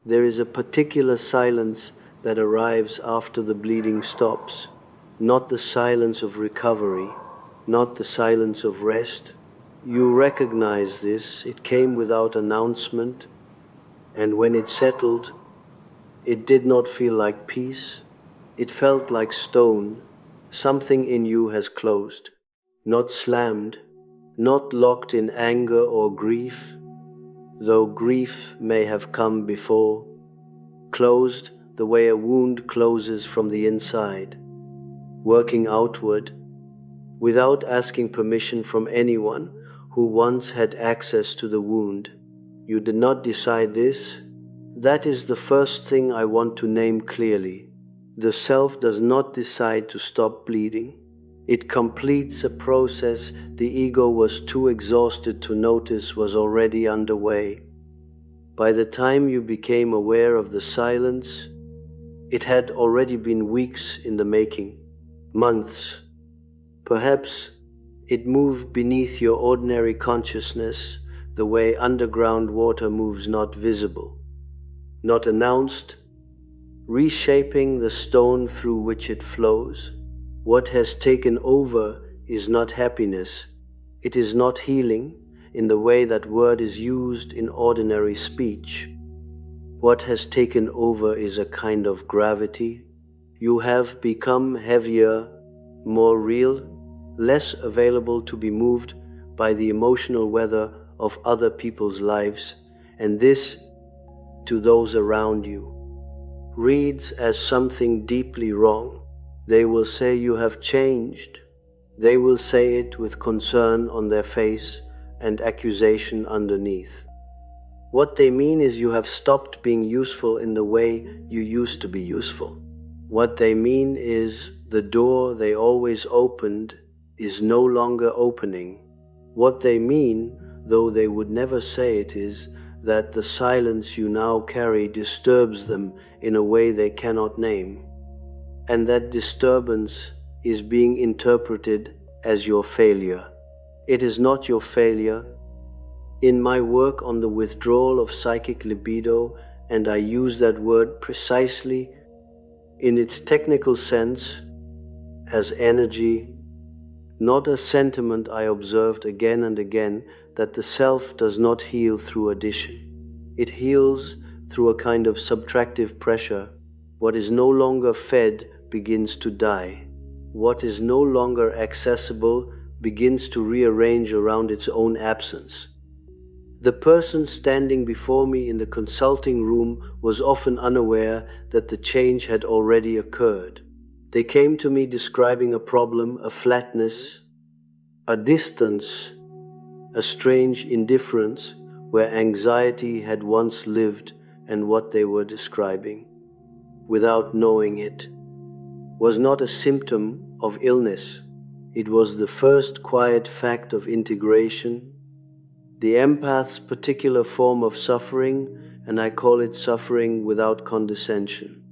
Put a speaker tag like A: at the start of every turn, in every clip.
A: There is a particular silence that arrives after the bleeding stops, not the silence of recovery, not the silence of rest. You recognize this. It came without announcement, and when it settled, it did not feel like peace. It felt like stone. Something in you has closed, not slammed, not locked in anger or grief, though grief may have come before, closed the way a wound closes from the inside, working outward, without asking permission from anyone who once had access to the wound. You did not decide this. That is the first thing I want to name clearly. The self does not decide to stop bleeding. It completes a process the ego was too exhausted to notice was already underway. By the time you became aware of the silence, it had already been weeks in the making, months. Perhaps it moved beneath your ordinary consciousness the way underground water moves, not visible, not announced, reshaping the stone through which it flows. What has taken over is not happiness. It is not healing in the way that word is used in ordinary speech. What has taken over is a kind of gravity. You have become heavier, more real, less available to be moved by the emotional weather of other people's lives, and this, to those around you, reads as something deeply wrong. They will say you have changed. They will say it with concern on their face and accusation underneath. What they mean is you have stopped being useful in the way you used to be useful. What they mean is the door they always opened is no longer opening. What they mean, though they would never say it, is that the silence you now carry disturbs them in a way they cannot name, and that disturbance is being interpreted as your failure. It is not your failure. In my work on the withdrawal of psychic libido, and I use that word precisely in its technical sense as energy, not a sentiment, I observed again and again that the self does not heal through addition. It heals through a kind of subtractive pressure. What is no longer fed begins to die. What is no longer accessible begins to rearrange around its own absence. The person standing before me in the consulting room was often unaware that the change had already occurred. They came to me describing a problem, a flatness, a distance, a strange indifference where anxiety had once lived, and what they were describing, without knowing it, was not a symptom of illness. It was the first quiet fact of integration, the empath's particular form of suffering, and I call it suffering without condescension,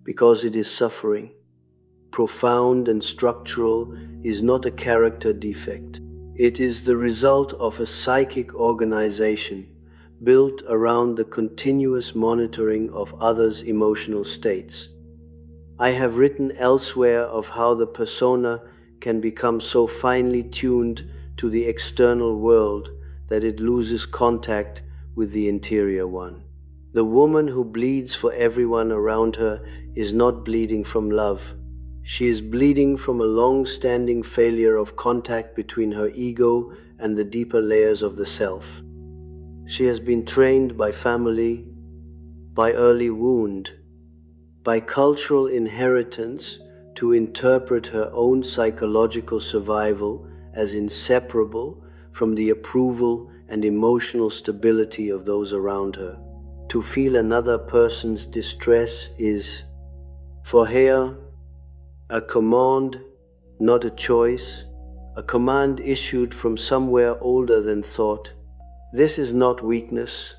A: because it is suffering. Profound and structural, is not a character defect. It is the result of a psychic organization built around the continuous monitoring of others' emotional states. I have written elsewhere of how the persona can become so finely tuned to the external world that it loses contact with the interior one. The woman who bleeds for everyone around her is not bleeding from love. She is bleeding from a long-standing failure of contact between her ego and the deeper layers of the self. She has been trained by family, by early wound, by cultural inheritance to interpret her own psychological survival as inseparable from the approval and emotional stability of those around her. To feel another person's distress is, for her, a command, not a choice, a command issued from somewhere older than thought. This is not weakness.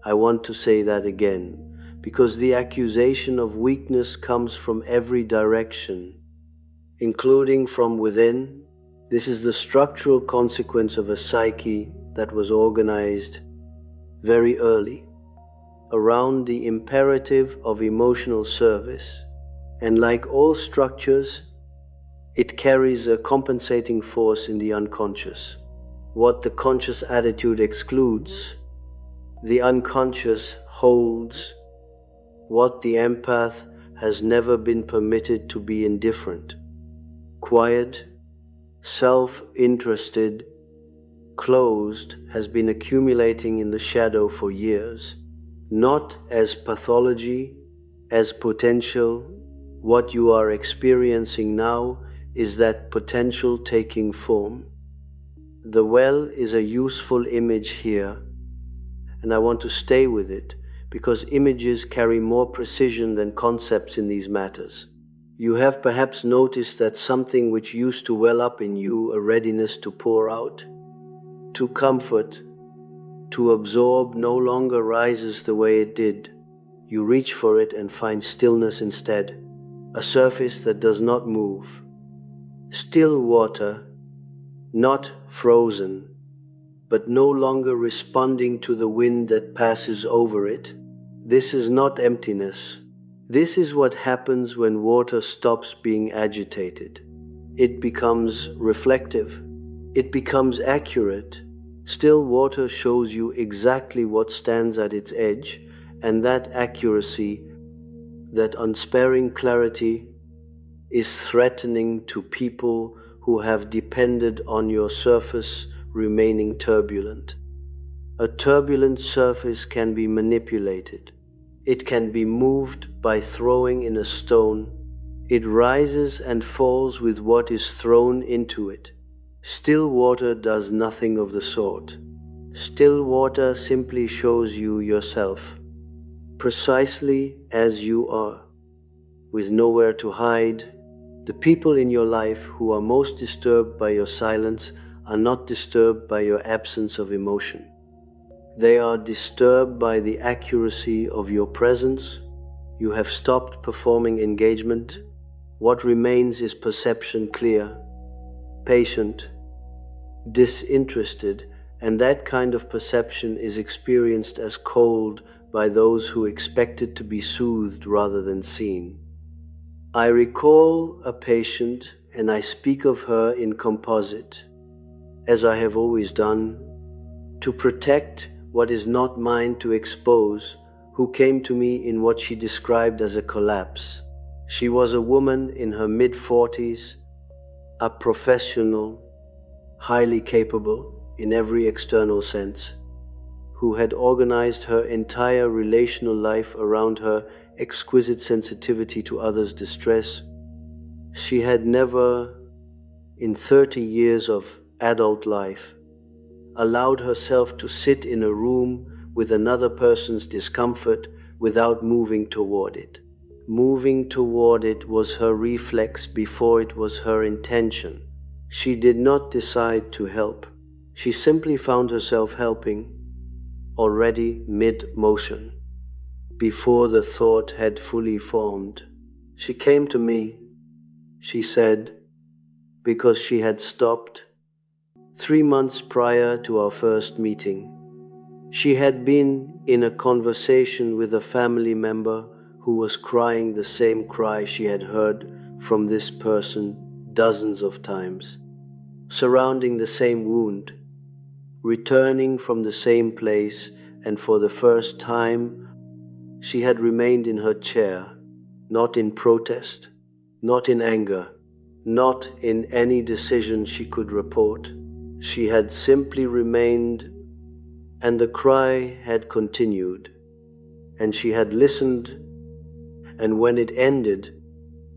A: I want to say that again, because the accusation of weakness comes from every direction, including from within. This is the structural consequence of a psyche that was organized very early, around the imperative of emotional service. And like all structures, it carries a compensating force in the unconscious. What the conscious attitude excludes, the unconscious holds. What the empath has never been permitted to be indifferent, quiet, self-interested, closed, has been accumulating in the shadow for years, not as pathology, as potential. What you are experiencing now is that potential taking form. The well is a useful image here, and I want to stay with it because images carry more precision than concepts in these matters. You have perhaps noticed that something which used to well up in you, a readiness to pour out, to comfort, to absorb, no longer rises the way it did. You reach for it and find stillness instead, a surface that does not move. Still water, not frozen, but no longer responding to the wind that passes over it. This is not emptiness. This is what happens when water stops being agitated. It becomes reflective. It becomes accurate. Still water shows you exactly what stands at its edge, and that accuracy, that unsparing clarity, is threatening to people who have depended on your surface remaining turbulent. A turbulent surface can be manipulated. It can be moved by throwing in a stone. It rises and falls with what is thrown into it. Still water does nothing of the sort. Still water simply shows you yourself, precisely as you are, with nowhere to hide. The people in your life who are most disturbed by your silence are not disturbed by your absence of emotion. They are disturbed by the accuracy of your presence. You have stopped performing engagement. What remains is perception, clear, patient, disinterested, and that kind of perception is experienced as cold by those who expect it to be soothed rather than seen. I recall a patient, and I speak of her in composite, as I have always done, to protect what is not mine to expose, who came to me in what she described as a collapse. She was a woman in her mid-40s, a professional, highly capable in every external sense, who had organized her entire relational life around her exquisite sensitivity to others' distress. She had never, in 30 years of adult life, allowed herself to sit in a room with another person's discomfort without moving toward it. Moving toward it was her reflex before it was her intention. She did not decide to help. She simply found herself helping, already mid-motion, before the thought had fully formed. She came to me, she said, because she had stopped 3 months prior to our first meeting. She had been in a conversation with a family member who was crying the same cry she had heard from this person dozens of times, surrounding the same wound, returning from the same place, and for the first time she had remained in her chair, not in protest, not in anger, not in any decision she could report. She had simply remained, and the cry had continued, and she had listened, and when it ended,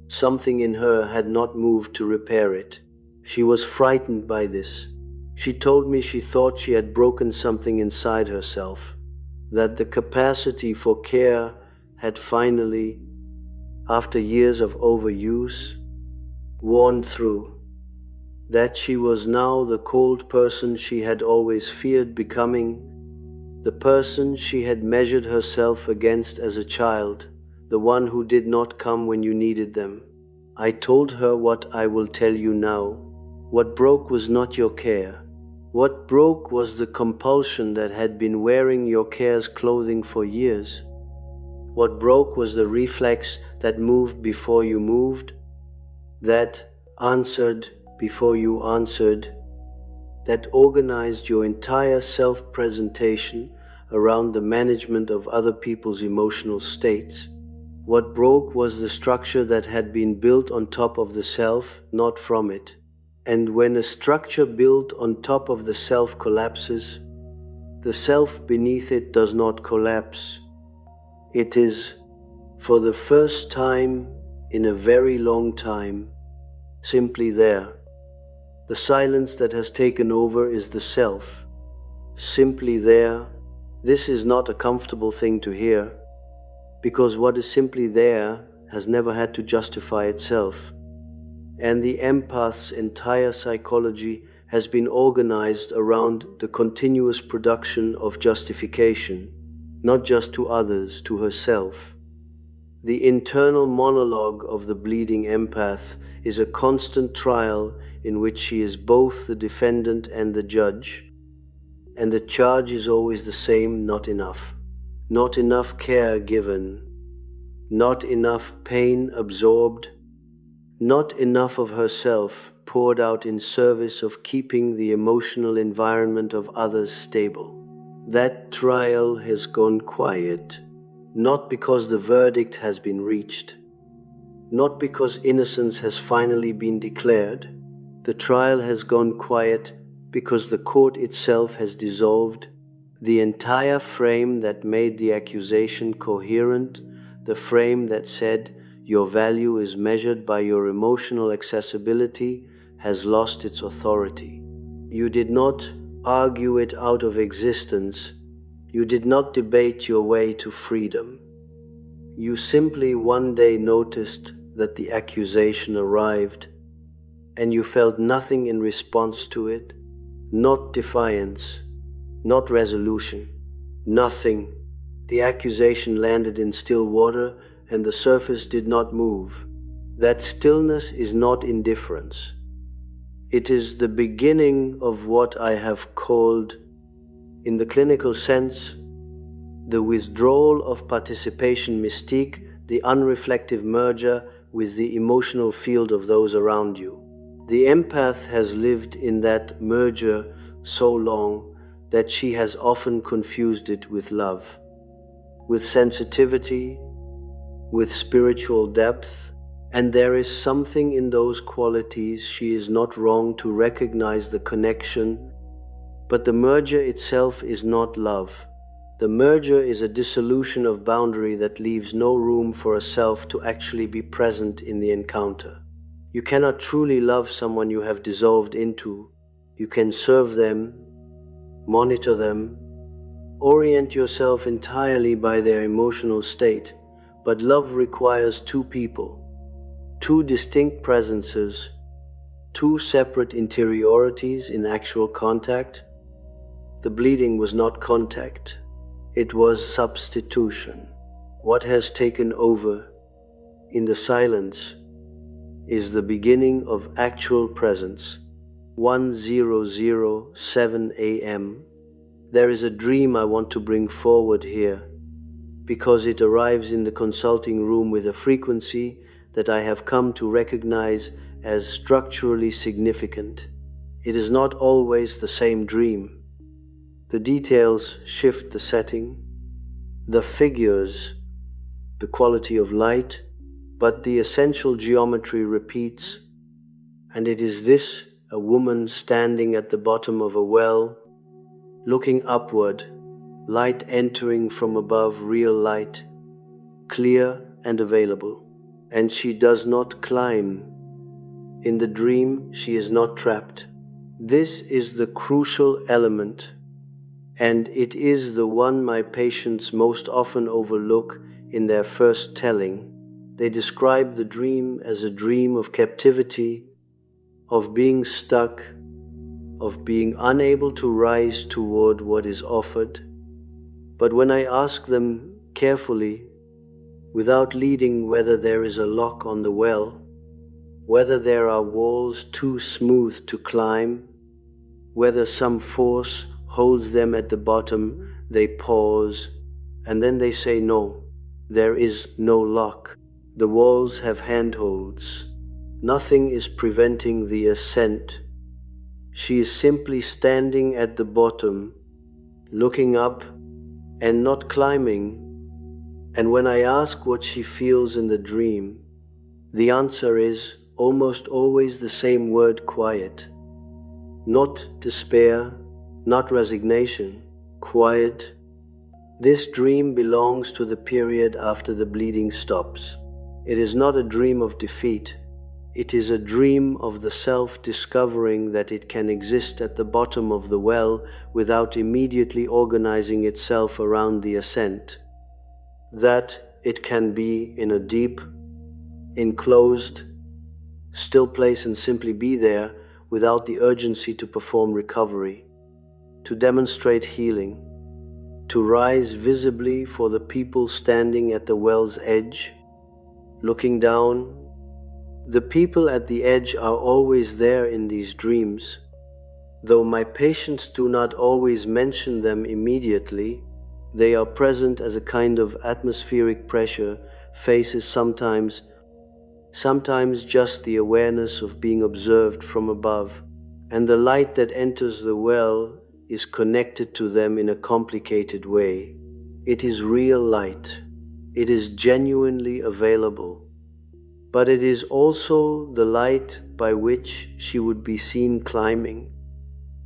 A: something in her had not moved to repair it. She was frightened by this. She told me she thought she had broken something inside herself, that the capacity for care had finally, after years of overuse, worn through, that she was now the cold person she had always feared becoming, the person she had measured herself against as a child, the one who did not come when you needed them. I told her what I will tell you now. What broke was not your care. What broke was the compulsion that had been wearing your care's clothing for years. What broke was the reflex that moved before you moved, that answered before you answered, that organized your entire self-presentation around the management of other people's emotional states. What broke was the structure that had been built on top of the self, not from it. And when a structure built on top of the self collapses, the self beneath it does not collapse. It is, for the first time in a very long time, simply there. The silence that has taken over is the self, simply there. This is not a comfortable thing to hear, because what is simply there has never had to justify itself. And the empath's entire psychology has been organized around the continuous production of justification, not just to others, to herself. The internal monologue of the bleeding empath is a constant trial in which she is both the defendant and the judge, and the charge is always the same: not enough. Not enough care given, not enough pain absorbed, not enough of herself poured out in service of keeping the emotional environment of others stable. That trial has gone quiet, not because the verdict has been reached, not because innocence has finally been declared. The trial has gone quiet because the court itself has dissolved. The entire frame that made the accusation coherent, the frame that said your value is measured by your emotional accessibility, has lost its authority. You did not argue it out of existence. You did not debate your way to freedom. You simply one day noticed that the accusation arrived, and you felt nothing in response to it, not defiance, not resolution, nothing. The accusation landed in still water, and the surface did not move. That stillness is not indifference. It is the beginning of what I have called, in the clinical sense, the withdrawal of participation mystique, the unreflective merger with the emotional field of those around you. The empath has lived in that merger so long that she has often confused it with love, with sensitivity, with spiritual depth, and there is something in those qualities. She is not wrong to recognize the connection, but the merger itself is not love. The merger is a dissolution of boundary that leaves no room for a self to actually be present in the encounter. You cannot truly love someone you have dissolved into. You can serve them, monitor them, orient yourself entirely by their emotional state, but love requires two people, two distinct presences, two separate interiorities in actual contact. The bleeding was not contact, it was substitution. What has taken over in the silence is the beginning of actual presence. 1007 a.m. There is a dream I want to bring forward here, because it arrives in the consulting room with a frequency that I have come to recognize as structurally significant. It is not always the same dream. The details shift the setting, the figures, the quality of light, but the essential geometry repeats, and it is this: a woman standing at the bottom of a well, looking upward, light entering from above, real light, clear and available. And she does not climb. In the dream, she is not trapped. This is the crucial element, and it is the one my patients most often overlook in their first telling. They describe the dream as a dream of captivity, of being stuck, of being unable to rise toward what is offered. But when I ask them carefully, without leading, whether there is a lock on the well, whether there are walls too smooth to climb, whether some force holds them at the bottom, they pause, and then they say no. There is no lock. The walls have handholds. Nothing is preventing the ascent. She is simply standing at the bottom, looking up and not climbing. And when I ask what she feels in the dream, the answer is almost always the same word: quiet. Not despair, not resignation, quiet. This dream belongs to the period after the bleeding stops. It is not a dream of defeat. It is a dream of the self discovering that it can exist at the bottom of the well without immediately organizing itself around the ascent. That it can be in a deep, enclosed, still place and simply be there without the urgency to perform recovery, to demonstrate healing, to rise visibly for the people standing at the well's edge, looking down. The people at the edge are always there in these dreams, though my patients do not always mention them immediately. They are present as a kind of atmospheric pressure, faces sometimes just the awareness of being observed from above, and the light that enters the well is connected to them in a complicated way. It is real light. It is genuinely available. But it is also the light by which she would be seen climbing,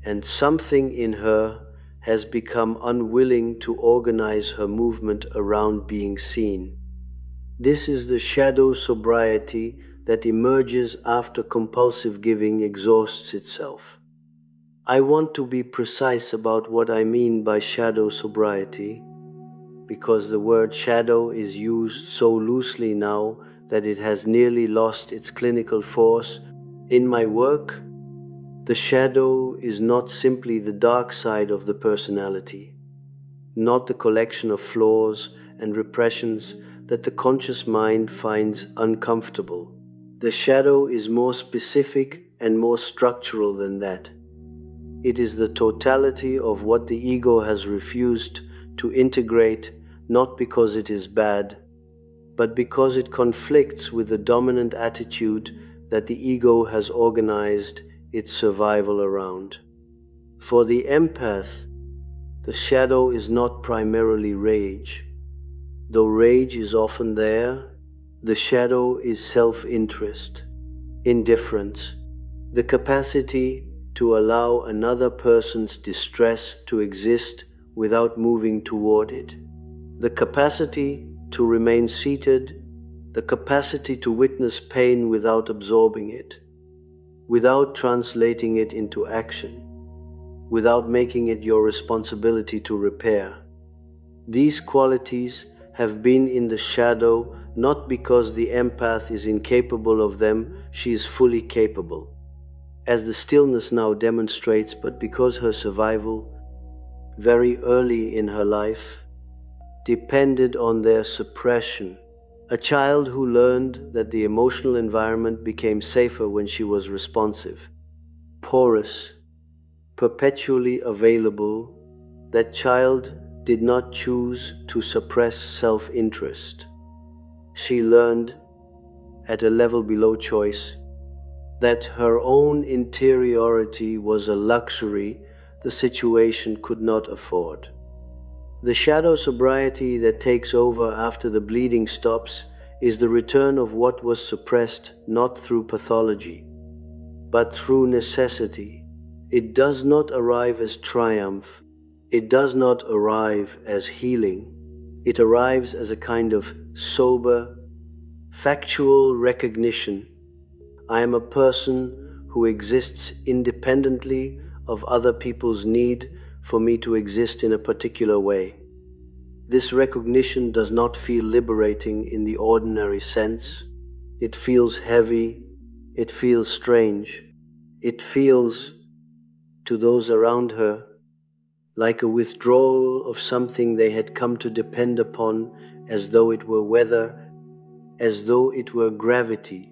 A: and something in her has become unwilling to organize her movement around being seen. This is the shadow sobriety that emerges after compulsive giving exhausts itself. I want to be precise about what I mean by shadow sobriety, because the word shadow is used so loosely now that it has nearly lost its clinical force. In my work, the shadow is not simply the dark side of the personality, not the collection of flaws and repressions that the conscious mind finds uncomfortable. The shadow is more specific and more structural than that. It is the totality of what the ego has refused to integrate, not because it is bad, but because it conflicts with the dominant attitude that the ego has organized its survival around. For the empath, the shadow is not primarily rage. Though rage is often there, the shadow is self-interest, indifference, the capacity to allow another person's distress to exist without moving toward it, the capacity to remain seated, the capacity to witness pain without absorbing it, without translating it into action, without making it your responsibility to repair. These qualities have been in the shadow not because the empath is incapable of them, she is fully capable, as the stillness now demonstrates, but because her survival, very early in her life, depended on their suppression. A child who learned that the emotional environment became safer when she was responsive, porous, perpetually available. That child did not choose to suppress self-interest. She learned, at a level below choice, that her own interiority was a luxury the situation could not afford. The shadow sobriety that takes over after the bleeding stops is the return of what was suppressed, not through pathology, but through necessity. It does not arrive as triumph. It does not arrive as healing. It arrives as a kind of sober, factual recognition. I am a person who exists independently of other people's need for me to exist in a particular way. This recognition does not feel liberating in the ordinary sense. It feels heavy. It feels strange. It feels, to those around her, like a withdrawal of something they had come to depend upon, as though it were weather, as though it were gravity,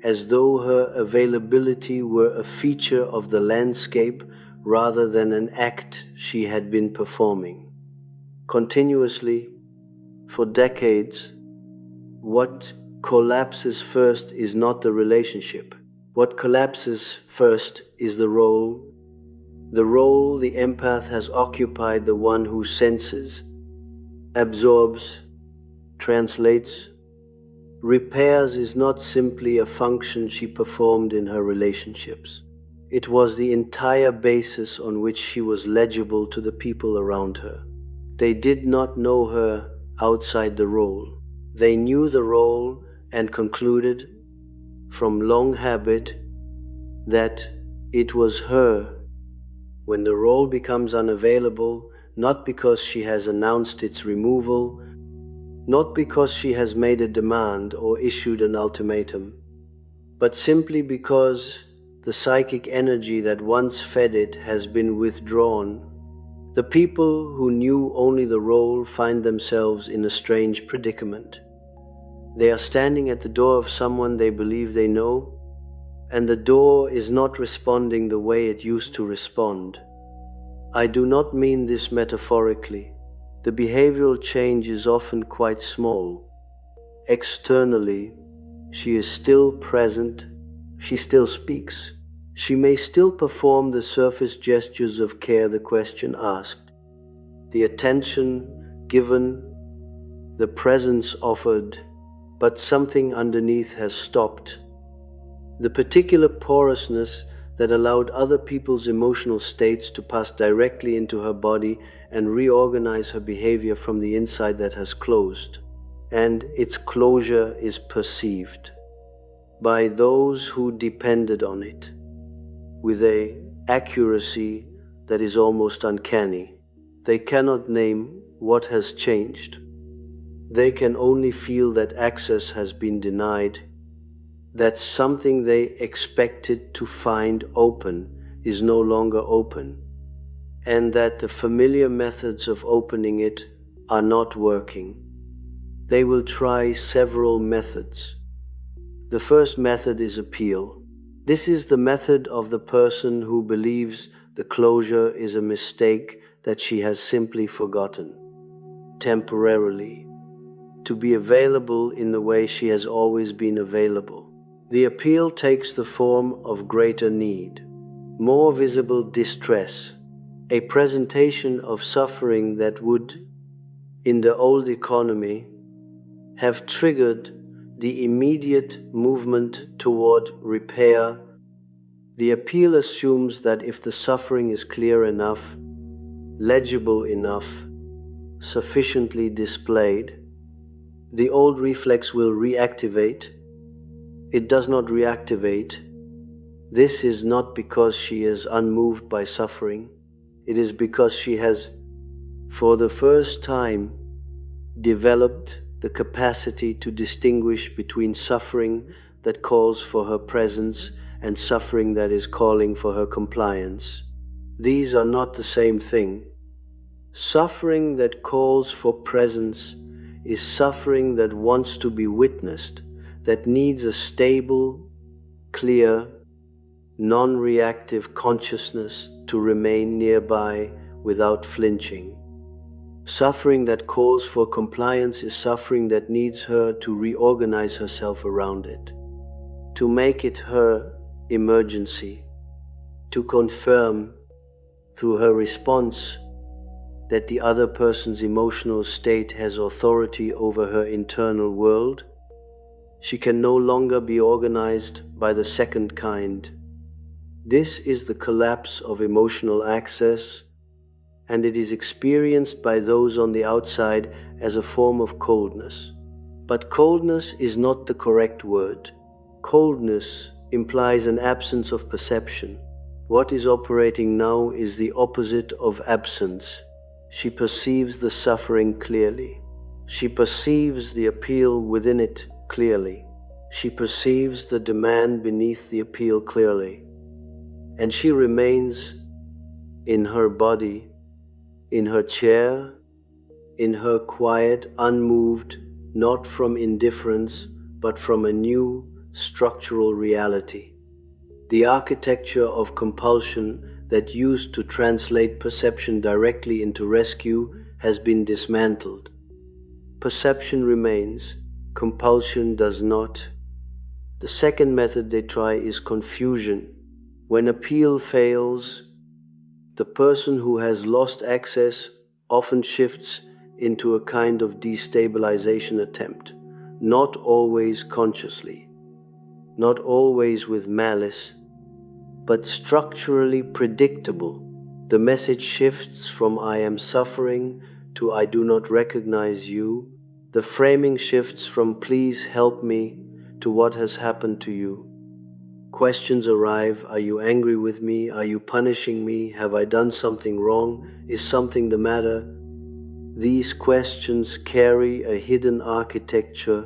A: as though her availability were a feature of the landscape rather than an act she had been performing. Continuously, For decades, what collapses first is not the relationship. What collapses first is the role. The role the empath has occupied, the one who senses, absorbs, translates, repairs, is not simply a function she performed in her relationships. It was the entire basis on which she was legible to the people around her. They did not know her outside the role. They knew the role and concluded, from long habit, that it was her. When the role becomes unavailable, not because she has announced its removal, not because she has made a demand or issued an ultimatum, but simply because the psychic energy that once fed it has been withdrawn, the people who knew only the role find themselves in a strange predicament. They are standing at the door of someone they believe they know, and the door is not responding the way it used to respond. I do not mean this metaphorically. The behavioral change is often quite small. Externally, she is still present, she still speaks. She may still perform the surface gestures of care, the question asked, the attention given, the presence offered, but something underneath has stopped. The particular porousness that allowed other people's emotional states to pass directly into her body and reorganize her behavior from the inside, that has closed, and its closure is perceived by those who depended on it with an accuracy that is almost uncanny. They cannot name what has changed. They can only feel that access has been denied, that something they expected to find open is no longer open, and that the familiar methods of opening it are not working. They will try several methods. The first method is appeal. This is the method of the person who believes the closure is a mistake that she has simply forgotten, temporarily, to be available in the way she has always been available. The appeal takes the form of greater need, more visible distress, a presentation of suffering that would, in the old economy, have triggered the immediate movement toward repair. The appeal assumes that if the suffering is clear enough, legible enough, sufficiently displayed, the old reflex will reactivate. It does not reactivate. This is not because she is unmoved by suffering. It is because she has, for the first time, developed the capacity to distinguish between suffering that calls for her presence and suffering that is calling for her compliance. These are not the same thing. Suffering that calls for presence is suffering that wants to be witnessed, that needs a stable, clear, non-reactive consciousness to remain nearby without flinching. Suffering that calls for compliance is suffering that needs her to reorganize herself around it, to make it her emergency, to confirm through her response that the other person's emotional state has authority over her internal world. She can no longer be organized by the second kind. This is the collapse of emotional access, and it is experienced by those on the outside as a form of coldness. But coldness is not the correct word. Coldness implies an absence of perception. What is operating now is the opposite of absence. She perceives the suffering clearly. She perceives the appeal within it clearly. She perceives the demand beneath the appeal clearly. And she remains in her body, in her chair, in her quiet, unmoved, not from indifference, but from a new structural reality. The architecture of compulsion that used to translate perception directly into rescue has been dismantled. perception remains, compulsion does not. The second method they try is confusion. When appeal fails, the person who has lost access often shifts into a kind of destabilization attempt, not always consciously, not always with malice, but structurally predictable. The message shifts from "I am suffering" to "I do not recognize you." The framing shifts from "please help me" to "what has happened to you." Questions arrive: are you angry with me? Are you punishing me? Have I done something wrong? Is something the matter? These questions carry a hidden architecture.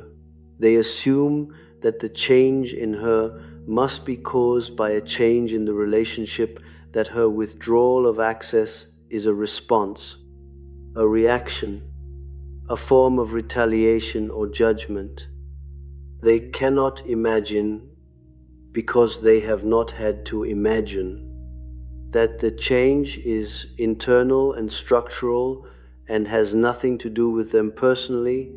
A: They assume that the change in her must be caused by a change in the relationship, that her withdrawal of access is a response, a reaction, a form of retaliation or judgment. They cannot imagine, because they have not had to imagine, that the change is internal and structural and has nothing to do with them personally,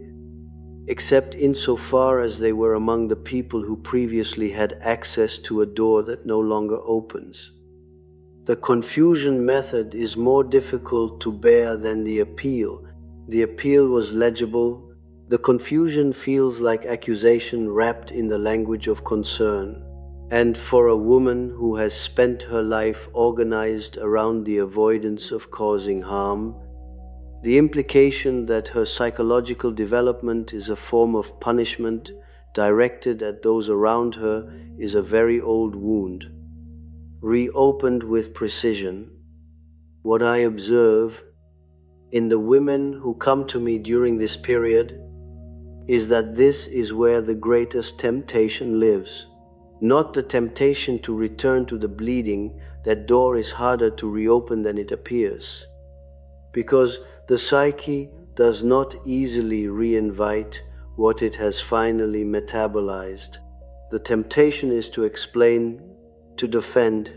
A: except insofar as they were among the people who previously had access to a door that no longer opens. The confusion method is more difficult to bear than the appeal. The appeal was legible. The confusion feels like accusation wrapped in the language of concern. And for a woman who has spent her life organized around the avoidance of causing harm, the implication that her psychological development is a form of punishment directed at those around her is a very old wound, reopened with precision. What I observe in the women who come to me during this period is that this is where the greatest temptation lives. Not the temptation to return to the bleeding. That door is harder to reopen than it appears, because the psyche does not easily reinvite what it has finally metabolized. The temptation is to explain, to defend,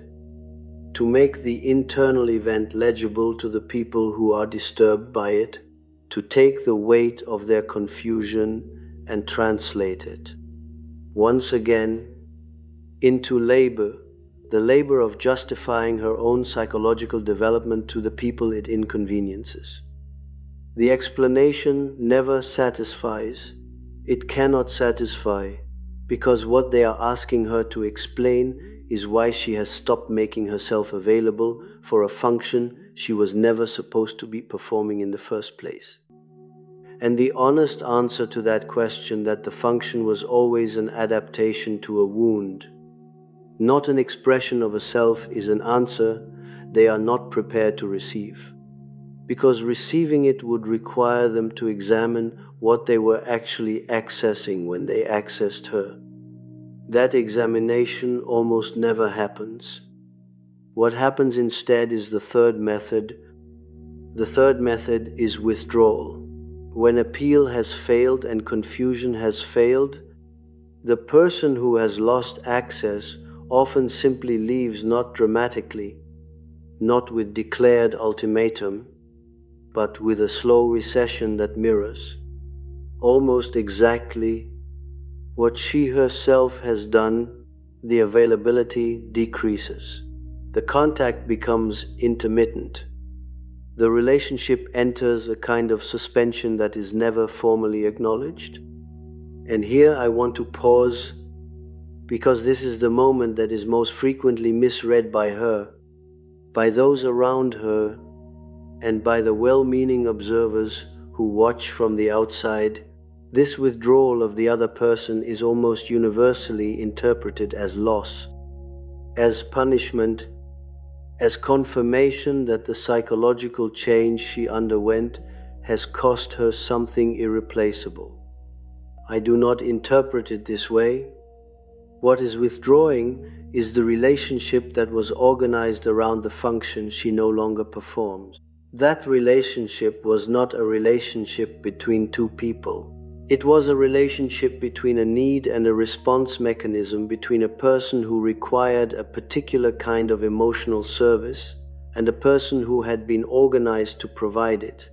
A: to make the internal event legible to the people who are disturbed by it, to take the weight of their confusion and translate it once again into labor, the labor of justifying her own psychological development to the people it inconveniences. The explanation never satisfies. It cannot satisfy, because what they are asking her to explain is why she has stopped making herself available for a function she was never supposed to be performing in the first place. And the honest answer to that question, that the function was always an adaptation to a wound, not an expression of a self, is an answer they are not prepared to receive, because receiving it would require them to examine what they were actually accessing when they accessed her. That examination almost never happens. What happens instead is the third method. The third method is withdrawal. When appeal has failed and confusion has failed, the person who has lost access often simply leaves, not dramatically, not with declared ultimatum, but with a slow recession that mirrors almost exactly what she herself has done. The availability decreases. The contact becomes intermittent. The relationship enters a kind of suspension that is never formally acknowledged. And here I want to pause, because this is the moment that is most frequently misread by her, by those around her, and by the well-meaning observers who watch from the outside. This withdrawal of the other person is almost universally interpreted as loss, as punishment, as confirmation that the psychological change she underwent has cost her something irreplaceable. I do not interpret it this way. What is withdrawing is the relationship that was organized around the function she no longer performs. That relationship was not a relationship between two people. It was a relationship between a need and a response mechanism, between a person who required a particular kind of emotional service and a person who had been organized to provide it.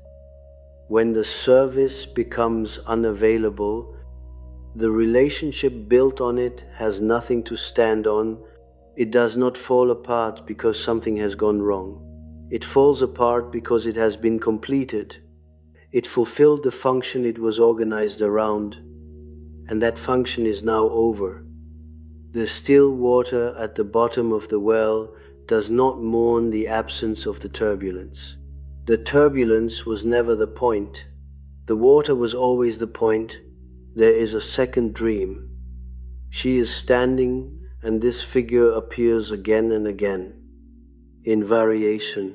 A: When the service becomes unavailable, the relationship built on it has nothing to stand on. It does not fall apart because something has gone wrong. It falls apart because it has been completed. It fulfilled the function it was organized around, and that function is now over. The still water at the bottom of the well does not mourn the absence of the turbulence. The turbulence was never the point. The water was always the point. There is a second dream. She is standing, and this figure appears again and again, in variation,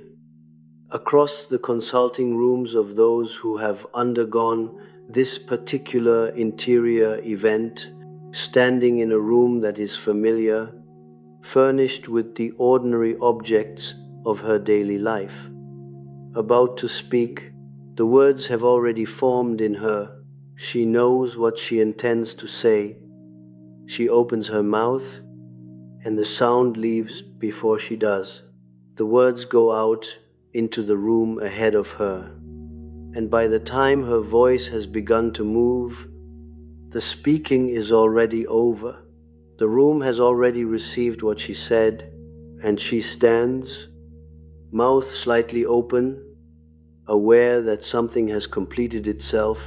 A: across the consulting rooms of those who have undergone this particular interior event, standing in a room that is familiar, furnished with the ordinary objects of her daily life. About to speak, the words have already formed in her. She knows what she intends to say. She opens her mouth, and the sound leaves before she does. The words go out into the room ahead of her, and by the time her voice has begun to move, the speaking is already over. The room has already received what she said, and she stands, mouth slightly open, aware that something has completed itself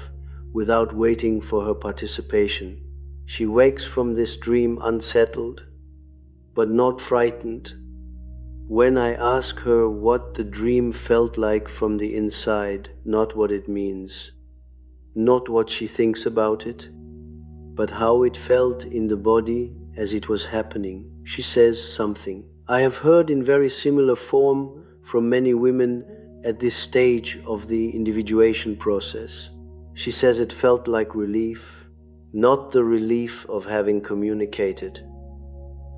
A: without waiting for her participation. She wakes from this dream unsettled, but not frightened. When I ask her what the dream felt like from the inside, not what it means, not what she thinks about it, but how it felt in the body as it was happening, she says something. I have heard in very similar form from many women at this stage of the individuation process. She says it felt like relief, not the relief of having communicated,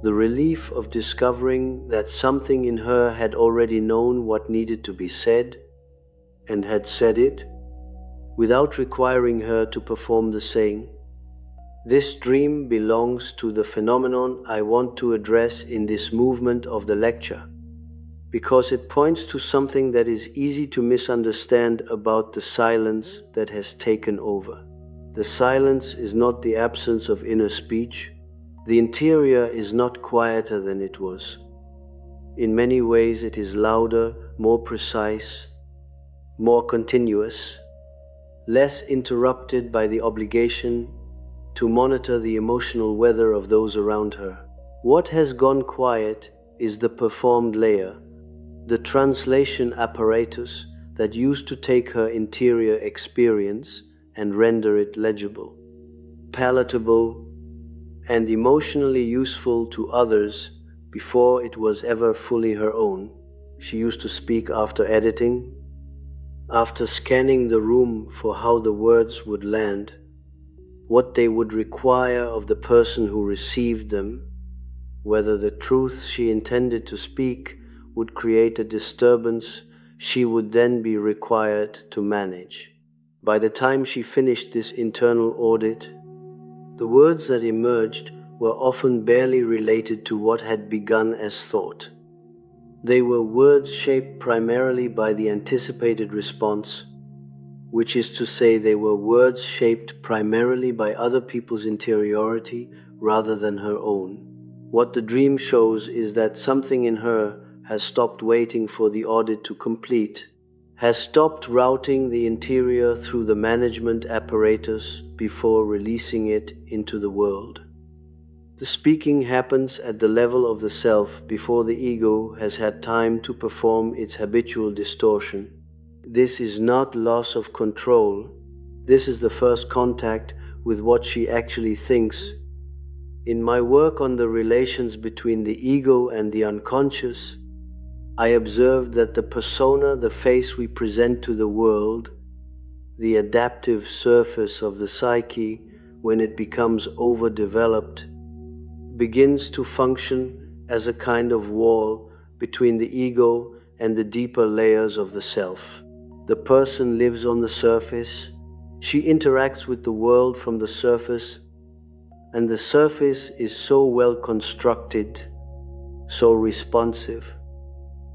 A: the relief of discovering that something in her had already known what needed to be said and had said it without requiring her to perform the saying. This dream belongs to the phenomenon I want to address in this movement of the lecture, because it points to something that is easy to misunderstand about the silence that has taken over. The silence is not the absence of inner speech. The interior is not quieter than it was. In many ways it is louder, more precise, more continuous, less interrupted by the obligation to monitor the emotional weather of those around her. What has gone quiet is the performed layer, the translation apparatus that used to take her interior experience and render it legible, palatable, and emotionally useful to others before it was ever fully her own. She used to speak after editing, after scanning the room for how the words would land, what they would require of the person who received them, whether the truth she intended to speak would create a disturbance she would then be required to manage. By the time she finished this internal audit, the words that emerged were often barely related to what had begun as thought. They were words shaped primarily by the anticipated response, which is to say they were words shaped primarily by other people's interiority rather than her own. What the dream shows is that something in her has stopped waiting for the audit to complete, has stopped routing the interior through the management apparatus before releasing it into the world. The speaking happens at the level of the self before the ego has had time to perform its habitual distortion. This is not loss of control. This is the first contact with what she actually thinks. In my work on the relations between the ego and the unconscious, I observed that the persona, the face we present to the world, the adaptive surface of the psyche, when it becomes overdeveloped, begins to function as a kind of wall between the ego and the deeper layers of the self. The person lives on the surface. She interacts with the world from the surface, and the surface is so well constructed, so responsive,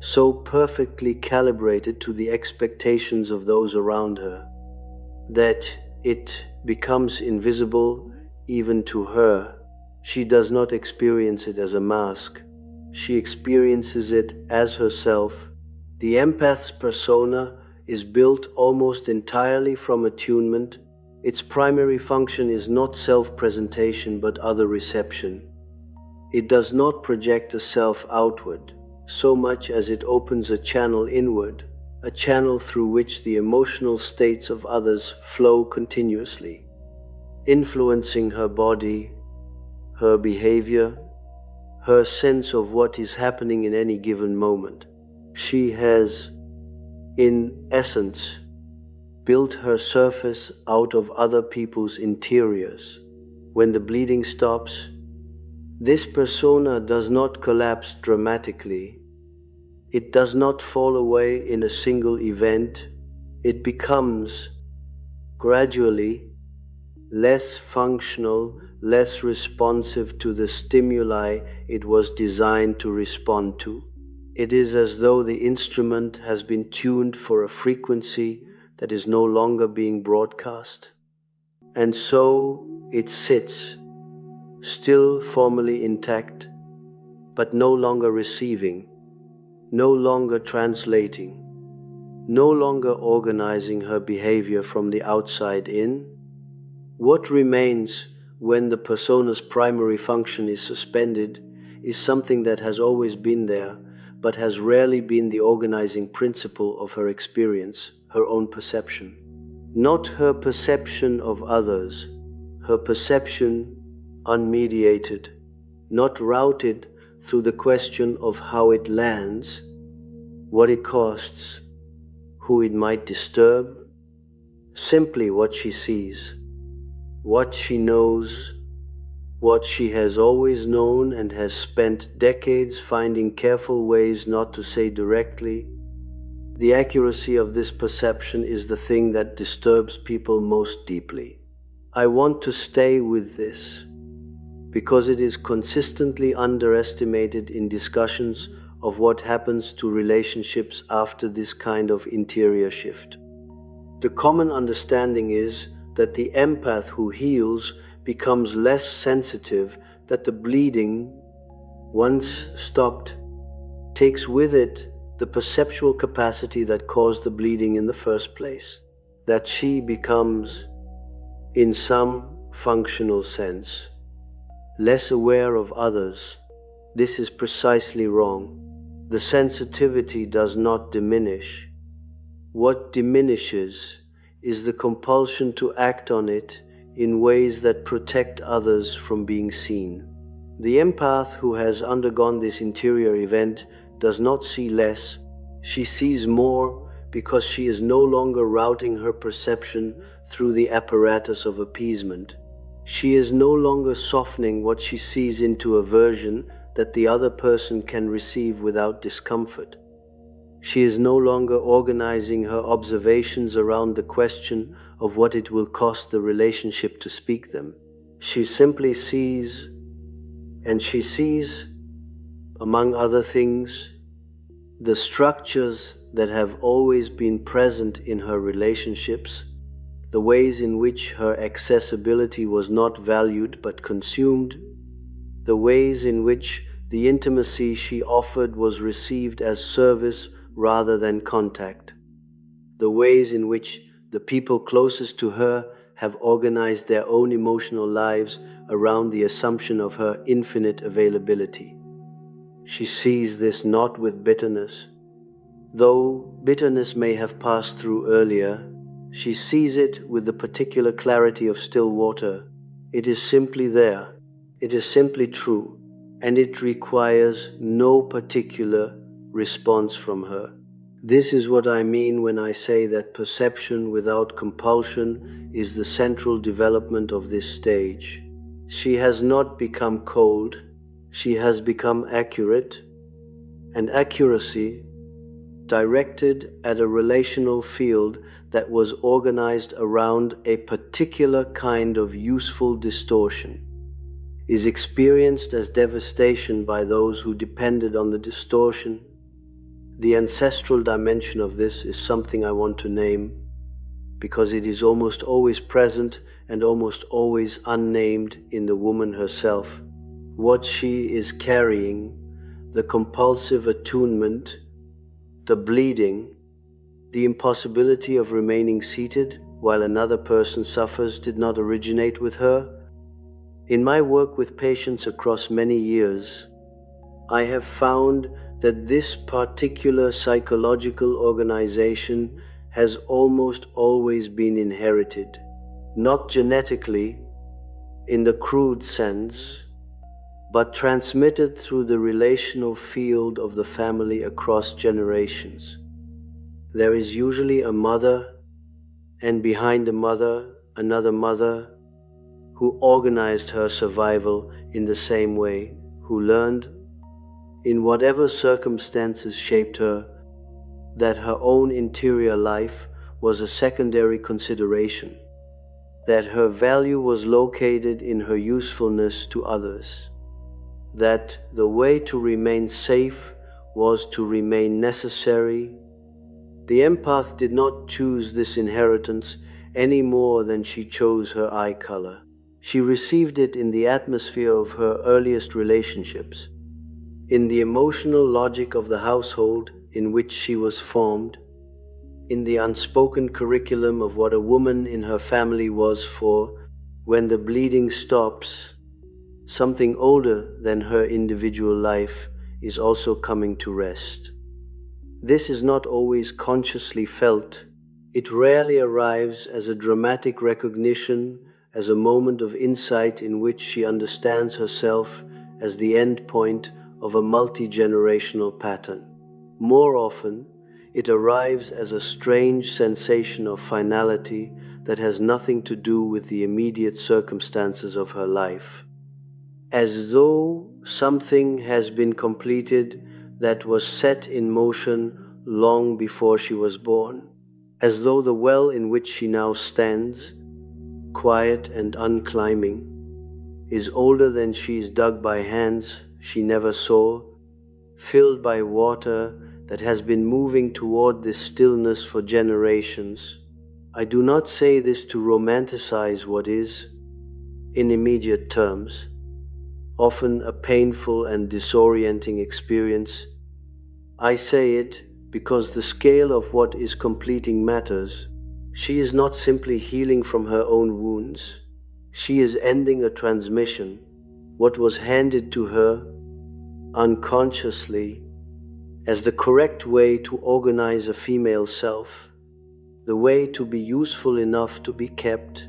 A: so perfectly calibrated to the expectations of those around her, that it becomes invisible even to her. She does not experience it as a mask. She experiences it as herself. The empath's persona is built almost entirely from attunement. Its primary function is not self-presentation but other reception. It does not project a self outward, so much as it opens a channel inward, a channel through which the emotional states of others flow continuously, influencing her body, her behavior, her sense of what is happening in any given moment. She has, in essence, built her surface out of other people's interiors. When the bleeding stops, this persona does not collapse dramatically. It does not fall away in a single event. It becomes, gradually, less functional, less responsive to the stimuli it was designed to respond to. It is as though the instrument has been tuned for a frequency that is no longer being broadcast. And so it sits, still formally intact, but no longer receiving, no longer translating, no longer organizing her behavior from the outside in. What remains when the persona's primary function is suspended is something that has always been there, but has rarely been the organizing principle of her experience, her own perception. Not her perception of others, her perception unmediated, not routed through the question of how it lands, what it costs, who it might disturb, simply what she sees, what she knows, what she has always known and has spent decades finding careful ways not to say directly. The accuracy of this perception is the thing that disturbs people most deeply. I want to stay with this because it is consistently underestimated in discussions of what happens to relationships after this kind of interior shift. The common understanding is that the empath who heals becomes less sensitive, that the bleeding, once stopped, takes with it the perceptual capacity that caused the bleeding in the first place, that she becomes, in some functional sense, less aware of others. This is precisely wrong. The sensitivity does not diminish. What diminishes is the compulsion to act on it in ways that protect others from being seen. The empath who has undergone this interior event does not see less. She sees more because she is no longer routing her perception through the apparatus of appeasement. She is no longer softening what she sees into a version that the other person can receive without discomfort. She is no longer organizing her observations around the question of what it will cost the relationship to speak them. She simply sees, and she sees, among other things, the structures that have always been present in her relationships, the ways in which her accessibility was not valued but consumed, the ways in which the intimacy she offered was received as service rather than contact, the ways in which the people closest to her have organized their own emotional lives around the assumption of her infinite availability. She sees this not with bitterness. Though bitterness may have passed through earlier, she sees it with the particular clarity of still water. It is simply there. It is simply true, and it requires no particular response from her. This is what I mean when I say that perception without compulsion is the central development of this stage. She has not become cold, she has become accurate, and accuracy, directed at a relational field that was organized around a particular kind of useful distortion, is experienced as devastation by those who depended on the distortion. The ancestral dimension of this is something I want to name. because it is almost always present and almost always unnamed in the woman herself. What she is carrying, the compulsive attunement, the bleeding, the impossibility of remaining seated while another person suffers, did not originate with her. In my work with patients across many years, I have found that this particular psychological organization has almost always been inherited, not genetically in the crude sense, but transmitted through the relational field of the family across generations. There is usually a mother, and behind the mother, another mother who organized her survival in the same way, who learned, in whatever circumstances shaped her, that her own interior life was a secondary consideration, that her value was located in her usefulness to others, that the way to remain safe was to remain necessary. The empath did not choose this inheritance any more than she chose her eye color. She received it in the atmosphere of her earliest relationships, in the emotional logic of the household in which she was formed, in the unspoken curriculum of what a woman in her family was. For when the bleeding stops, something older than her individual life is also coming to rest. This is not always consciously felt. It rarely arrives as a dramatic recognition, as a moment of insight in which she understands herself as the end point of a multi-generational pattern. More often, it arrives as a strange sensation of finality that has nothing to do with the immediate circumstances of her life, as though something has been completed that was set in motion long before she was born, as though the well in which she now stands, quiet and unclimbing, is older than she is dug by hands she never saw, filled by water that has been moving toward this stillness for generations. I do not say this to romanticize what is, in immediate terms, often a painful and disorienting experience. I say it because the scale of what is completing matters. She is not simply healing from her own wounds. She is ending a transmission, what was handed to her unconsciously as the correct way to organize a female self, the way to be useful enough to be kept,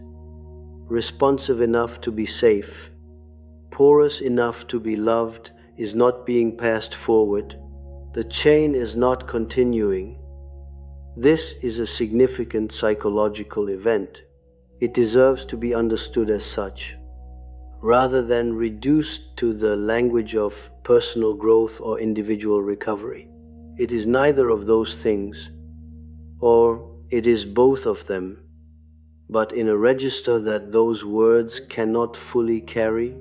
A: responsive enough to be safe, porous enough to be loved, is not being passed forward. The chain is not continuing. This is a significant psychological event. It deserves to be understood as such, rather than reduced to the language of personal growth or individual recovery. It is neither of those things, or it is both of them, but in a register that those words cannot fully carry.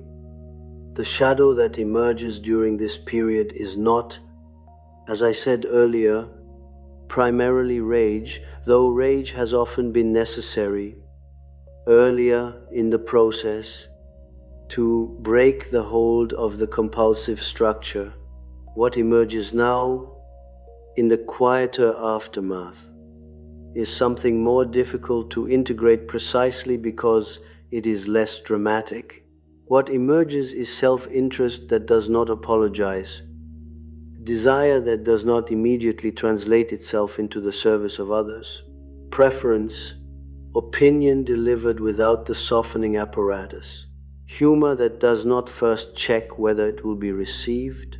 A: The shadow that emerges during this period is not, as I said earlier, primarily rage, though rage has often been necessary earlier in the process to break the hold of the compulsive structure. What emerges now, in the quieter aftermath, is something more difficult to integrate precisely because it is less dramatic. What emerges is self-interest that does not apologize, desire that does not immediately translate itself into the service of others, preference, opinion delivered without the softening apparatus, humor that does not first check whether it will be received.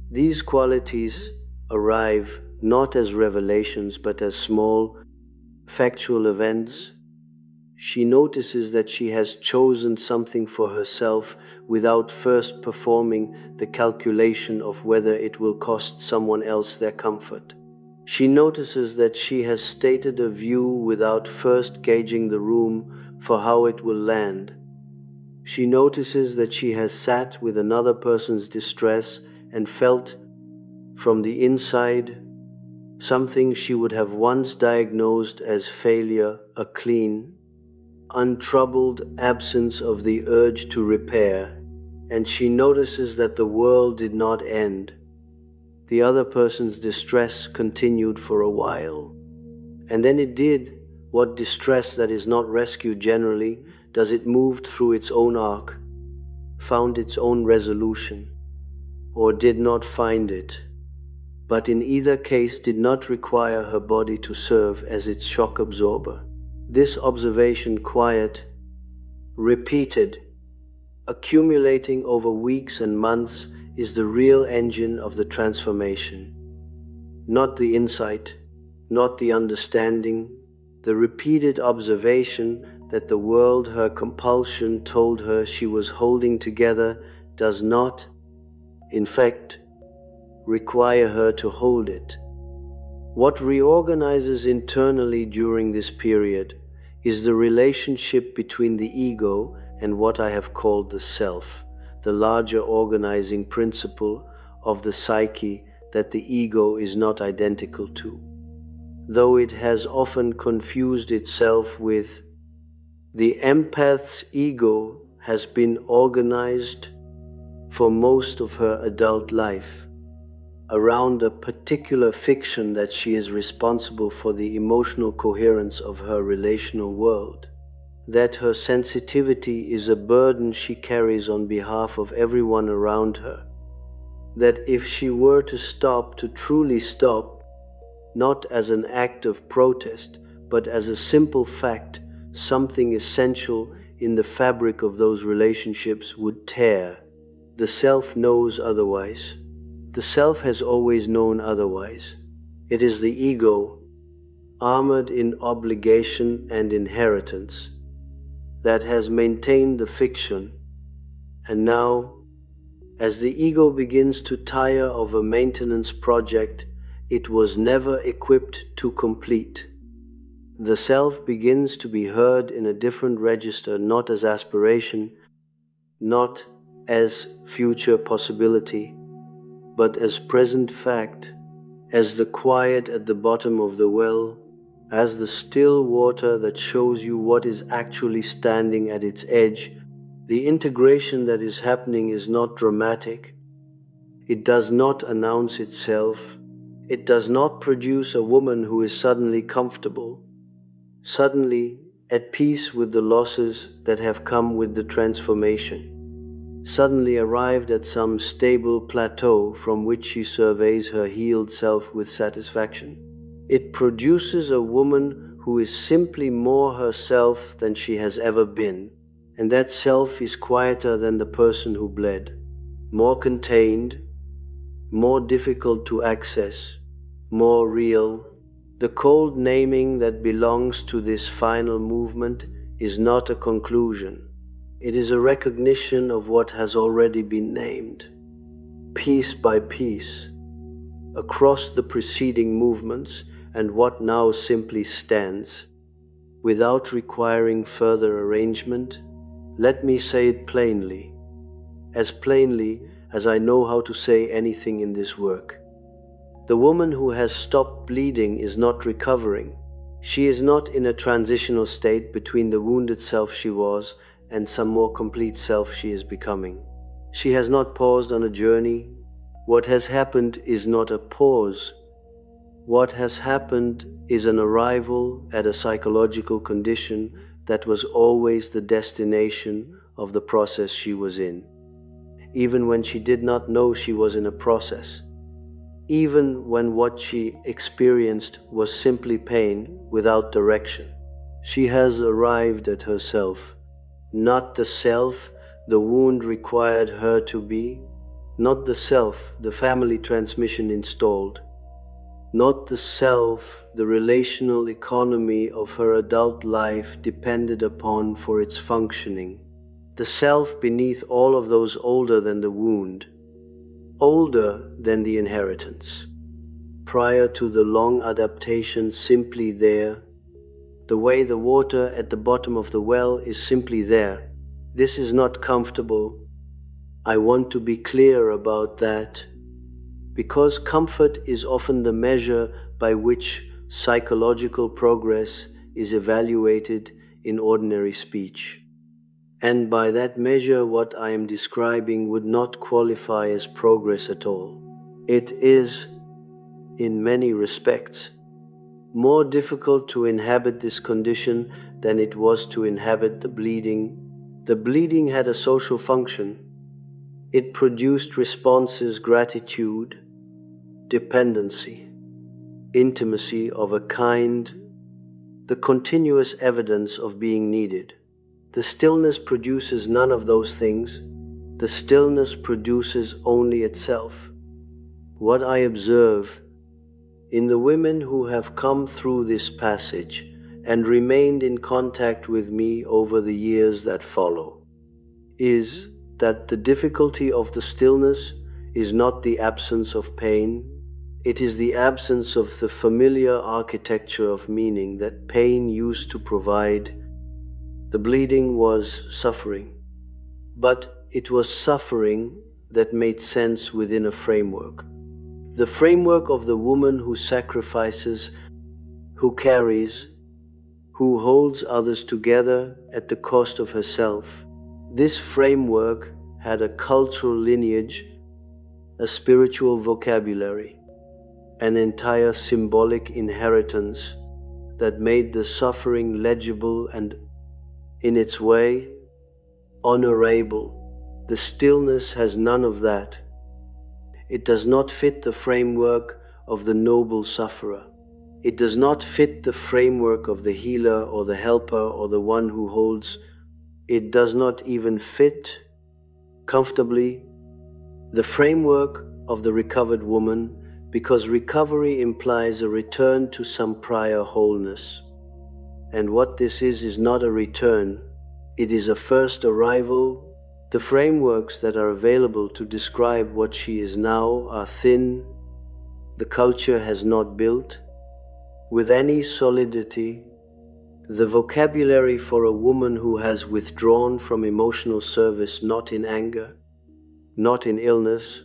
A: These qualities arrive not as revelations but as small, factual events. She notices that she has chosen something for herself without first performing the calculation of whether it will cost someone else their comfort. She notices that she has stated a view without first gauging the room for how it will land. She notices that she has sat with another person's distress and felt from the inside something she would have once diagnosed as failure, a clean, untroubled absence of the urge to repair, and she notices that the world did not end. The other person's distress continued for a while. And then it did what distress that is not rescued generally does. It moved through its own arc, found its own resolution, or did not find it, but in either case did not require her body to serve as its shock absorber. This observation, quiet, repeated, accumulating over weeks and months, is the real engine of the transformation. Not the insight, not the understanding, the repeated observation that the world her compulsion told her she was holding together does not, in fact, require her to hold it. What reorganizes internally during this period is the relationship between the ego and what I have called the self, the larger organizing principle of the psyche that the ego is not identical to, though it has often confused itself with. The empath's ego has been organized for most of her adult life around a particular fiction that she is responsible for the emotional coherence of her relational world, that her sensitivity is a burden she carries on behalf of everyone around her, that if she were to stop, to truly stop, not as an act of protest, but as a simple fact, something essential in the fabric of those relationships would tear. The self knows otherwise. The self has always known otherwise. It is the ego, armored in obligation and inheritance, that has maintained the fiction, and now, as the ego begins to tire of a maintenance project it was never equipped to complete, the self begins to be heard in a different register, not as aspiration, not as future possibility, but as present fact, as the quiet at the bottom of the well, as the still water that shows you what is actually standing at its edge. The integration that is happening is not dramatic. It does not announce itself. It does not produce a woman who is suddenly comfortable, suddenly at peace with the losses that have come with the transformation, suddenly arrived at some stable plateau from which she surveys her healed self with satisfaction. It produces a woman who is simply more herself than she has ever been, and that self is quieter than the person who bled, more contained, more difficult to access, more real. The cold naming that belongs to this final movement is not a conclusion. It is a recognition of what has already been named, piece by piece, across the preceding movements, and what now simply stands, without requiring further arrangement. Let me say it plainly as I know how to say anything in this work. The woman who has stopped bleeding is not recovering. She is not in a transitional state between the wounded self she was and some more complete self she is becoming. She has not paused on a journey. What has happened is not a pause. What has happened is an arrival at a psychological condition that was always the destination of the process she was in, even when she did not know she was in a process, even when what she experienced was simply pain without direction. She has arrived at herself, not the self the wound required her to be, not the self the family transmission installed, not the self the relational economy of her adult life depended upon for its functioning, the self beneath all of those, older than the wound, older than the inheritance, prior to the long adaptation, simply there, the way the water at the bottom of the well is simply there. This is not comfortable. I want to be clear about that, because comfort is often the measure by which psychological progress is evaluated in ordinary speech. And by that measure, what I am describing would not qualify as progress at all. It is, in many respects, more difficult to inhabit this condition than it was to inhabit the bleeding. The bleeding had a social function. It produced responses, gratitude, dependency, intimacy of a kind, the continuous evidence of being needed. The stillness produces none of those things. The stillness produces only itself. What I observe in the women who have come through this passage and remained in contact with me over the years that follow is that the difficulty of the stillness is not the absence of pain, it is the absence of the familiar architecture of meaning that pain used to provide. The bleeding was suffering, but it was suffering that made sense within a framework. The framework of the woman who sacrifices, who carries, who holds others together at the cost of herself. This framework had a cultural lineage, a spiritual vocabulary, an entire symbolic inheritance that made the suffering legible and, in its way, honorable. The stillness has none of that. It does not fit the framework of the noble sufferer. It does not fit the framework of the healer or the helper or the one who holds. It does not even fit comfortably the framework of the recovered woman, because recovery implies a return to some prior wholeness. And what this is not a return, it is a first arrival. The frameworks that are available to describe what she is now are thin. The culture has not built with any solidity the vocabulary for a woman who has withdrawn from emotional service, not in anger, not in illness,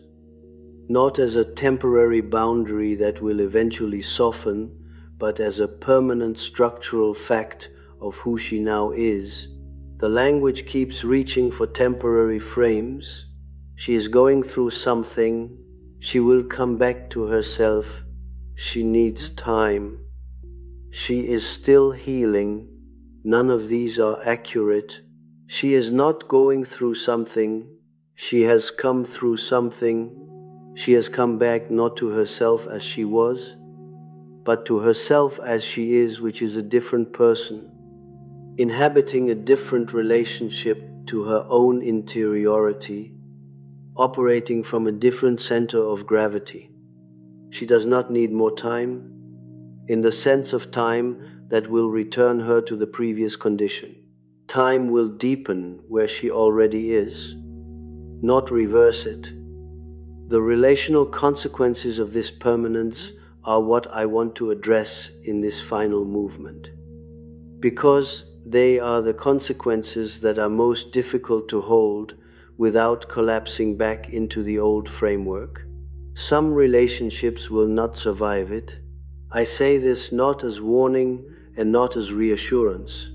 A: not as a temporary boundary that will eventually soften, but as a permanent structural fact of who she now is. The language keeps reaching for temporary frames. She is going through something. She will come back to herself. She needs time. She is still healing. None of these are accurate. She is not going through something. She has come through something. She has come back not to herself as she was, but to herself as she is, which is a different person, inhabiting a different relationship to her own interiority, operating from a different center of gravity. She does not need more time, in the sense of time that will return her to the previous condition. Time will deepen where she already is, not reverse it. The relational consequences of this permanence are what I want to address in this final movement, because they are the consequences that are most difficult to hold without collapsing back into the old framework. Some relationships will not survive it. I say this not as warning and not as reassurance.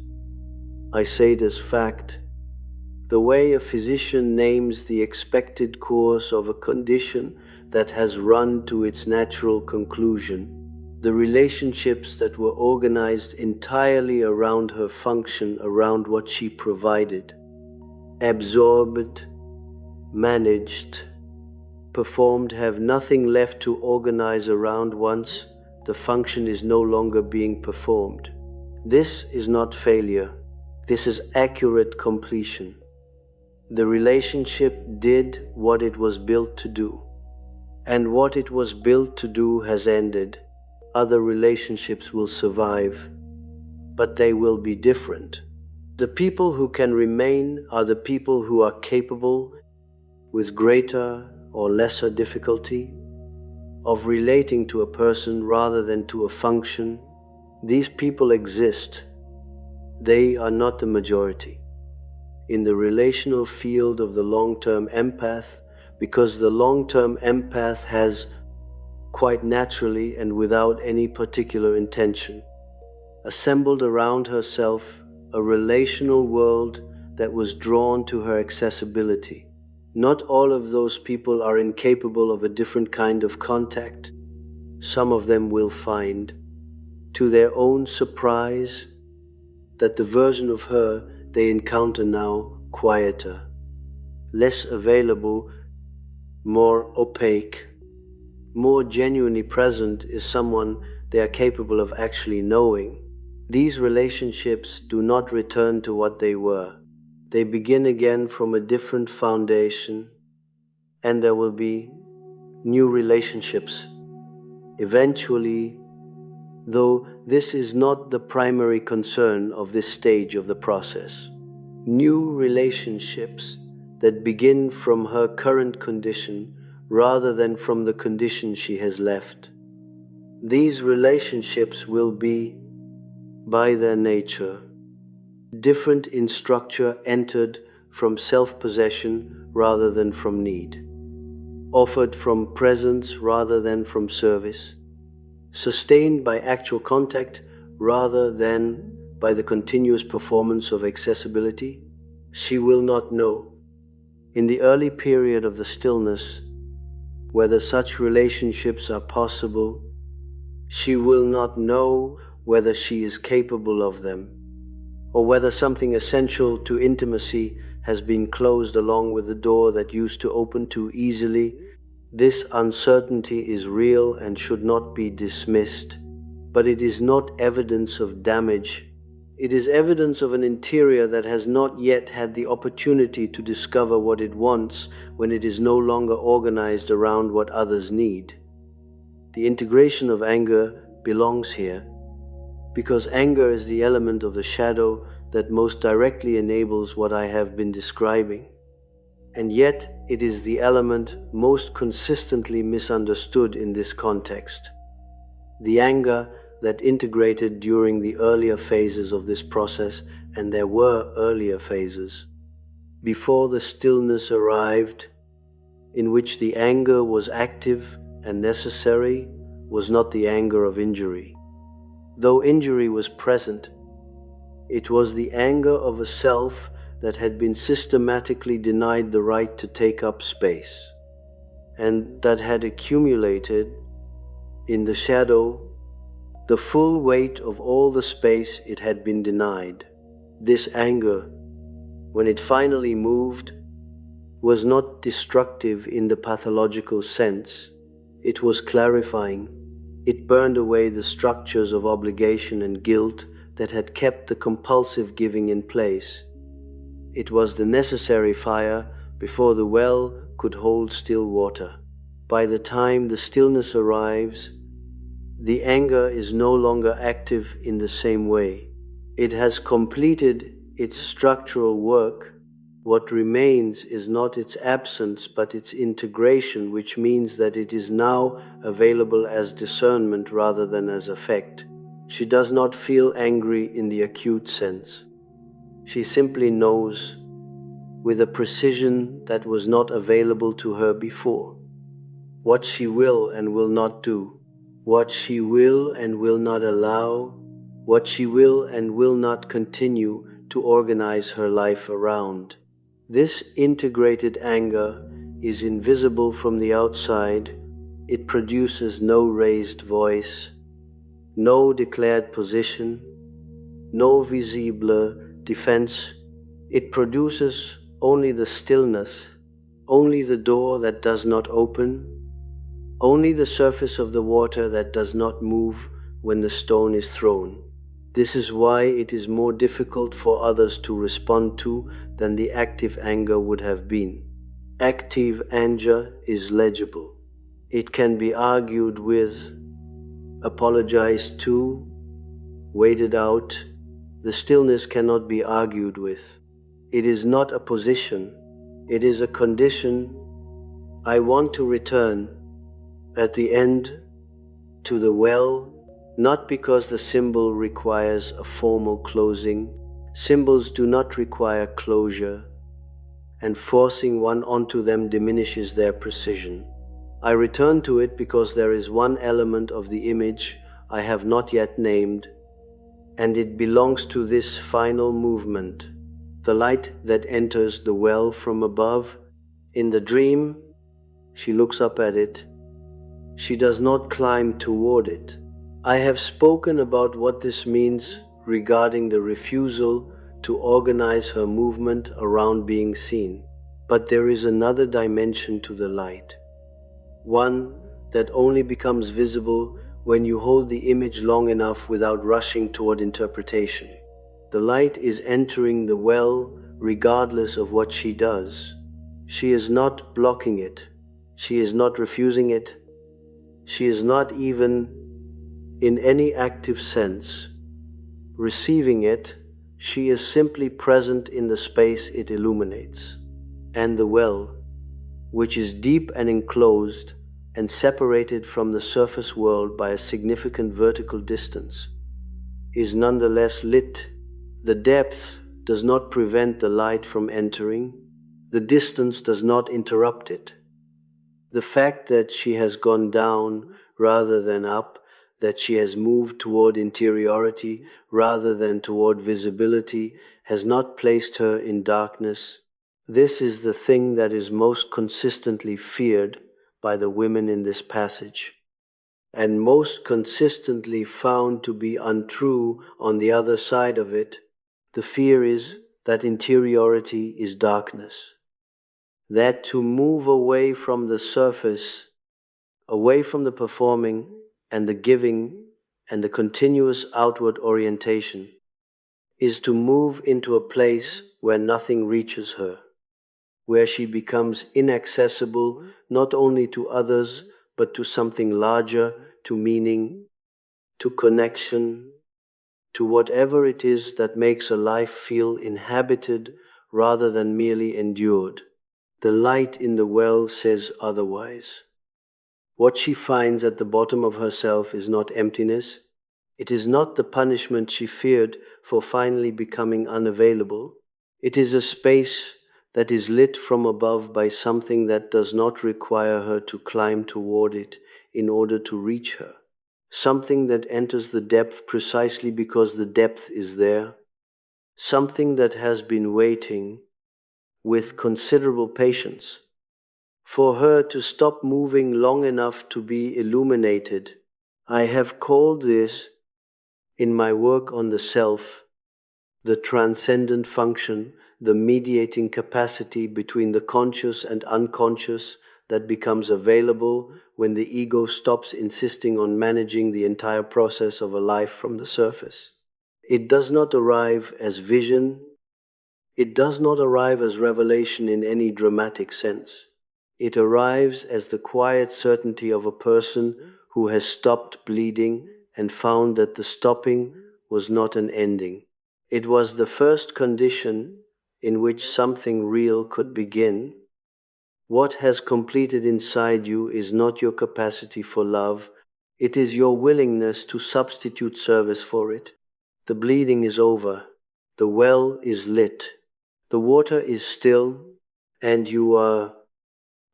A: I say it as fact. The way a physician names the expected course of a condition that has run to its natural conclusion, the relationships that were organized entirely around her function, around what she provided, absorbed, managed, performed, have nothing left to organize around once the function is no longer being performed. This is not failure. This is accurate completion. The relationship did what it was built to do, and what it was built to do has ended. Other relationships will survive, but they will be different. The people who can remain are the people who are capable, with greater or lesser difficulty, of relating to a person rather than to a function. These people exist. They are not the majority in the relational field of the long-term empath, because the long-term empath has quite naturally and without any particular intention, assembled around herself a relational world that was drawn to her accessibility. Not all of those people are incapable of a different kind of contact. Some of them will find, to their own surprise, that the version of her they encounter now quieter, less available, more opaque, more genuinely present is someone they are capable of actually knowing. These relationships do not return to what they were. They begin again from a different foundation, and there will be new relationships. Eventually, though this is not the primary concern of this stage of the process, new relationships that begin from her current condition rather than from the condition she has left. These relationships will be, by their nature, different in structure, entered from self-possession rather than from need, offered from presence rather than from service, sustained by actual contact rather than by the continuous performance of accessibility. She will not know, in the early period of the stillness, whether such relationships are possible. She will not know whether she is capable of them, or whether something essential to intimacy has been closed along with the door that used to open too easily. This uncertainty is real and should not be dismissed, but it is not evidence of damage. It is evidence of an interior that has not yet had the opportunity to discover what it wants when it is no longer organized around what others need. The integration of anger belongs here, because anger is the element of the shadow that most directly enables what I have been describing. And yet it is the element most consistently misunderstood in this context. The anger that integrated during the earlier phases of this process, and there were earlier phases, before the stillness arrived, in which the anger was active and necessary, was not the anger of injury. Though injury was present, it was the anger of a self that had been systematically denied the right to take up space, and that had accumulated in the shadow the full weight of all the space it had been denied. This anger, when it finally moved, was not destructive in the pathological sense. It was clarifying. It burned away the structures of obligation and guilt that had kept the compulsive giving in place. It was the necessary fire before the well could hold still water. By the time the stillness arrives, the anger is no longer active in the same way. It has completed its structural work. What remains is not its absence, but its integration, which means that it is now available as discernment rather than as affect. She does not feel angry in the acute sense. She simply knows, with a precision that was not available to her before, what she will and will not do, what she will and will not allow, what she will and will not continue to organize her life around. This integrated anger is invisible from the outside. It produces no raised voice, no declared position, no visible defense. It produces only the stillness, only the door that does not open, only the surface of the water that does not move when the stone is thrown. This is why it is more difficult for others to respond to than the active anger would have been. Active anger is legible. It can be argued with, apologized to, waited out. The stillness cannot be argued with. It is not a position. It is a condition. I want to return at the end to the well, not because the symbol requires a formal closing. Symbols do not require closure, and forcing one onto them diminishes their precision. I return to it because there is one element of the image I have not yet named, and it belongs to this final movement, the light that enters the well from above. In the dream, she looks up at it. She does not climb toward it. I have spoken about what this means regarding the refusal to organize her movement around being seen. But there is another dimension to the light, one that only becomes visible when you hold the image long enough without rushing toward interpretation. The light is entering the well regardless of what she does. She is not blocking it. She is not refusing it. She is not even, in any active sense, receiving it. She is simply present in the space it illuminates. And the well, which is deep and enclosed and separated from the surface world by a significant vertical distance, is nonetheless lit. The depth does not prevent the light from entering. The distance does not interrupt it. The fact that she has gone down rather than up, that she has moved toward interiority rather than toward visibility, has not placed her in darkness. This is the thing that is most consistently feared by the women in this passage, and most consistently found to be untrue on the other side of it. The fear is that interiority is darkness, that to move away from the surface, away from the performing and the giving and the continuous outward orientation, is to move into a place where nothing reaches her, where she becomes inaccessible not only to others but to something larger, to meaning, to connection, to whatever it is that makes a life feel inhabited rather than merely endured. The light in the well says otherwise. What she finds at the bottom of herself is not emptiness. It is not the punishment she feared for finally becoming unavailable. It is a space that is lit from above by something that does not require her to climb toward it in order to reach her. Something that enters the depth precisely because the depth is there. Something that has been waiting with considerable patience for her to stop moving long enough to be illuminated. I have called this, in my work on the self, the transcendent function, the mediating capacity between the conscious and unconscious that becomes available when the ego stops insisting on managing the entire process of a life from the surface. It does not arrive as vision, it does not arrive as revelation in any dramatic sense. It arrives as the quiet certainty of a person who has stopped bleeding and found that the stopping was not an ending. It was the first condition in which something real could begin. What has completed inside you is not your capacity for love, it is your willingness to substitute service for it. The bleeding is over, the well is lit, the water is still, and you are,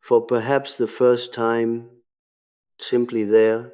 A: for perhaps the first time, simply there,